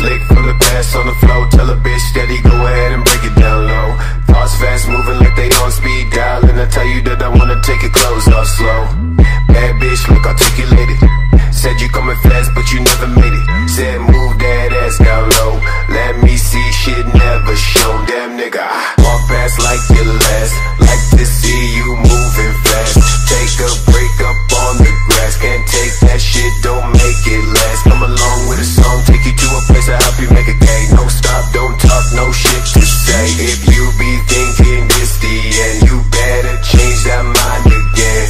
Slick from the past on the flow. Tell a bitch steady, go ahead and break it down low. Thoughts fast moving like they on speed dial. And I tell you that I wanna take your clothes off slow. Bad bitch, look articulated. Said you coming fast, but you never made it. Said move that ass down low. Let me see shit never shown. Damn nigga, I walk fast like your last. Like to see you moving fast. Take a break up on the grass. Can't take that shit, don't make it last. Come along with a song, take you to a place to help you make a K. No stop, don't talk, no shit to say. If you be thinking this the end, you better change that mind again.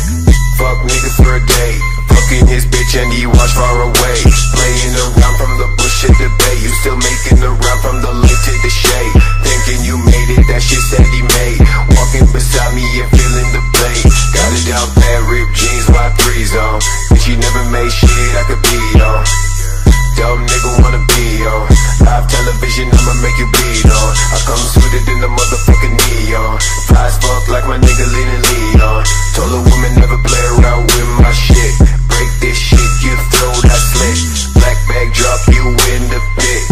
Fuck nigga for a day. Fucking his bitch and he watch far away. Playing around from the bush to the bay. You still making around from the lake to the shade. Thinking you made it, that shit said he made. Walking beside me and feeling the blade. Got it down bad, ripped jeans, Y3s on. Bitch, you never made shit I could be on. Dumb nigga wanna be on. Live television, I'ma make you bleed on. I come sweeter than the motherfucking neon. Fly as fuck like my nigga leaning lead on. Told a woman never play around with my shit. Break this shit, you throw that slick. Black bag drop you in the pit.